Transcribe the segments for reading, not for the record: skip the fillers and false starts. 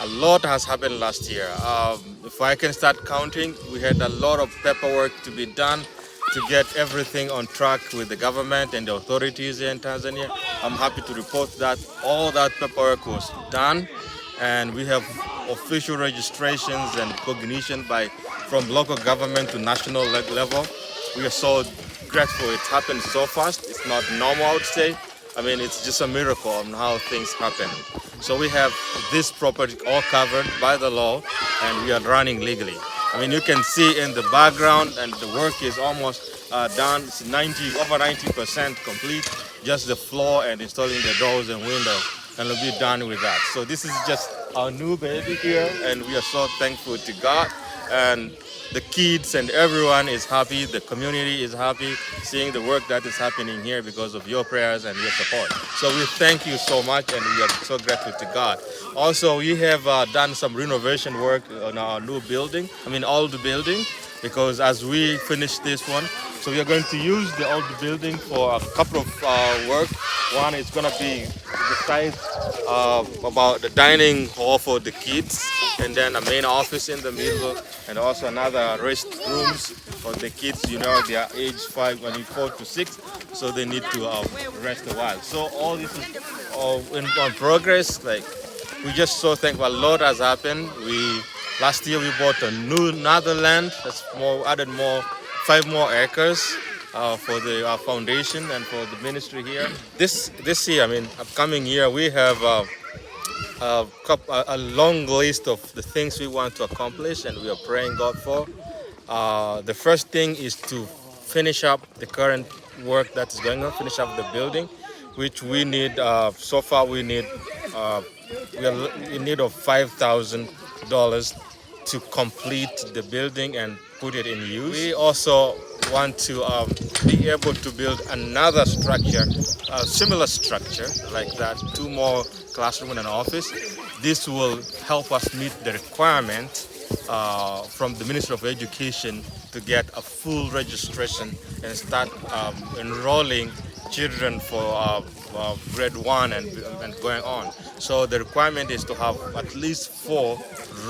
A lot has happened last year. If I can start counting, we had a lot of paperwork to be done to get everything on track with the government and the authorities here in Tanzania. I'm happy to report that all that paperwork was done, and we have official registrations and recognition by from local government to national level. We are so grateful it happened so fast. It's not normal, I would say. I mean, it's just a miracle on how things happen. So we have this property all covered by the law, and we are running legally. I mean, you can see in the background, and the work is almost done. It's over 90% complete. Just the floor and installing the doors and windows, and we'll be done with that. So this is just our new baby here, and we are so thankful to God. And the kids and everyone is happy, the community is happy seeing the work that is happening here because of your prayers and your support. So we thank you so much, and we are so grateful to God. Also, we have done some renovation work on our new building, old building, because as we finish this one, so we are going to use the old building for a couple of work. One is going to be the size about the dining hall for the kids, and then a main office in the middle, and also another rest rooms for the kids. You know, they are age 4 to 6, so they need to rest a while. So all this is on progress. Like, we just so thankful. A lot has happened. Last year we bought another land that's added 5 more acres for the foundation and for the ministry here. This year, upcoming year, we have a long list of the things we want to accomplish, and we are praying God for. The first thing is to finish up the current work that is going on, finish up the building, which we need. So far, we are in need of $5,000 to complete the building and put it in use. We also want to be able to build another structure, a similar structure like that, 2 more classroom and an office. This will help us meet the requirement from the Ministry of Education to get a full registration and start enrolling children for grade 1 and going on. So the requirement is to have at least 4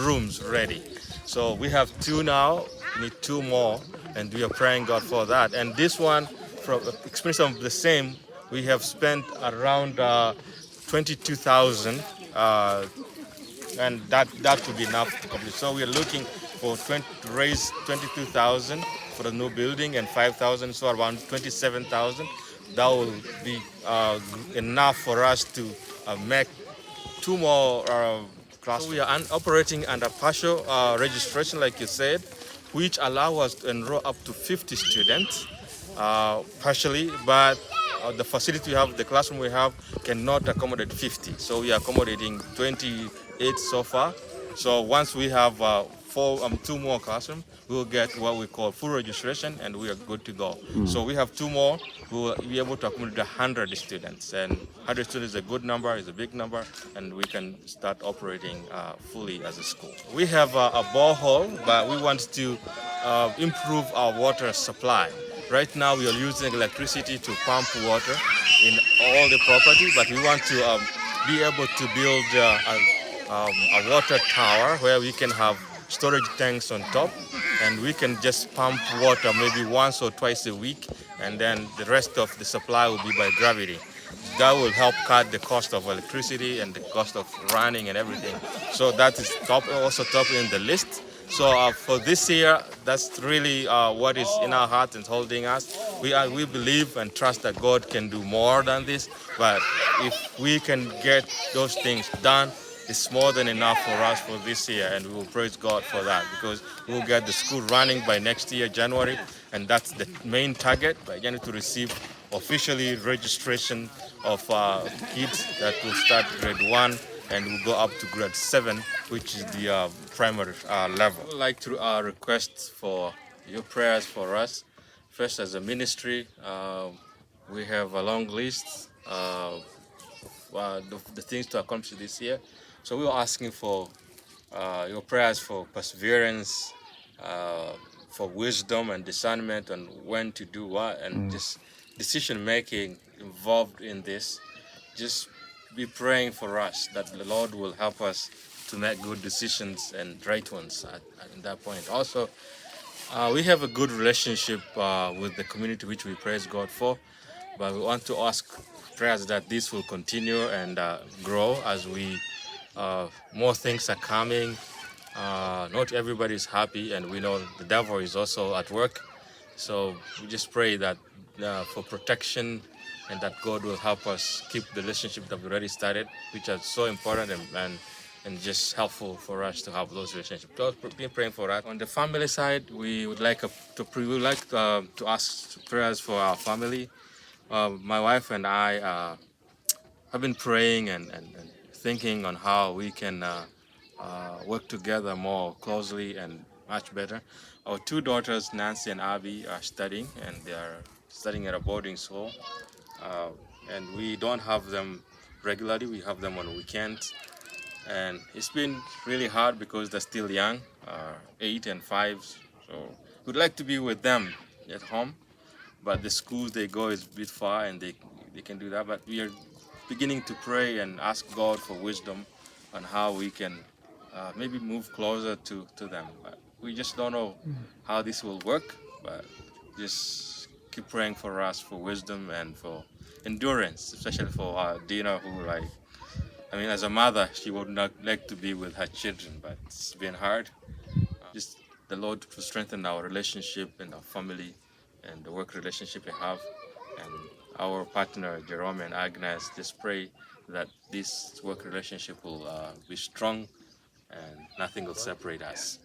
rooms ready. So we have 2 now, need 2 more, and we are praying God for that. And this one, from experience of the same, we have spent around 22,000, and that would be enough to complete. So we are looking to raise 22,000 for the new building and 5,000, so around 27,000. That will be enough for us to make 2 more classes. So we are operating under partial registration, like you said, which allow us to enroll up to 50 students partially, but the facility we have, the classroom we have, cannot accommodate 50. So we are accommodating 28 so far. So once we have 2 more classrooms, we will get what we call full registration, and we are good to go. So we have 2 more. We will be able to accommodate 100 students, and 100 students is a good number, is a big number, and we can start operating fully as a school. We have a borehole, but we want to improve our water supply. Right now we are using electricity to pump water in all the property, but we want to be able to build a water tower where we can have storage tanks on top, and we can just pump water maybe once or twice a week, and then the rest of the supply will be by gravity. That will help cut the cost of electricity and the cost of running and everything. So that is also top in the list. So for this year, that's really what is in our heart and holding us. We believe and trust that God can do more than this, but if we can get those things done, it's more than enough for us for this year, and we will praise God for that, because we will get the school running by next year, January, and that's the main target, by January, to receive officially registration of kids that will start grade 1 and will go up to grade 7, which is the primary level. I would like to request for your prayers for us. First, as a ministry, we have a long list of the things to accomplish this year. So we are asking for your prayers for perseverance, for wisdom and discernment on when to do what, and just decision making involved in this. Just be praying for us that the Lord will help us to make good decisions and right ones at that point. Also, we have a good relationship with the community which we praise God for, but we want to ask prayers that this will continue and grow as we more things are coming. Not everybody is happy, and we know the devil is also at work. So we just pray that for protection and that God will help us keep the relationship that we already started, which are so important and just helpful for us to have those relationships. So be praying for that. On the family side, we would like to ask prayers for our family. My wife and I have been praying and thinking on how we can work together more closely and much better. Our two daughters, Nancy and Abby, are studying, and they are studying at a boarding school. Uh, and we don't have them regularly. We have them on weekends, and it's been really hard because they're still young, 8 and 5. So we'd like to be with them at home, but the schools they go is a bit far, and they can do that. But we are beginning to pray and ask God for wisdom on how we can maybe move closer to them. We just don't know how this will work, but just keep praying for us for wisdom and for endurance, especially for Dina, who as a mother, she would not like to be with her children, but it's been hard. Just the Lord to strengthen our relationship and our family and the work relationship we have. And our partner, Jerome and Agnes, just pray that this work relationship will be strong and nothing will separate us.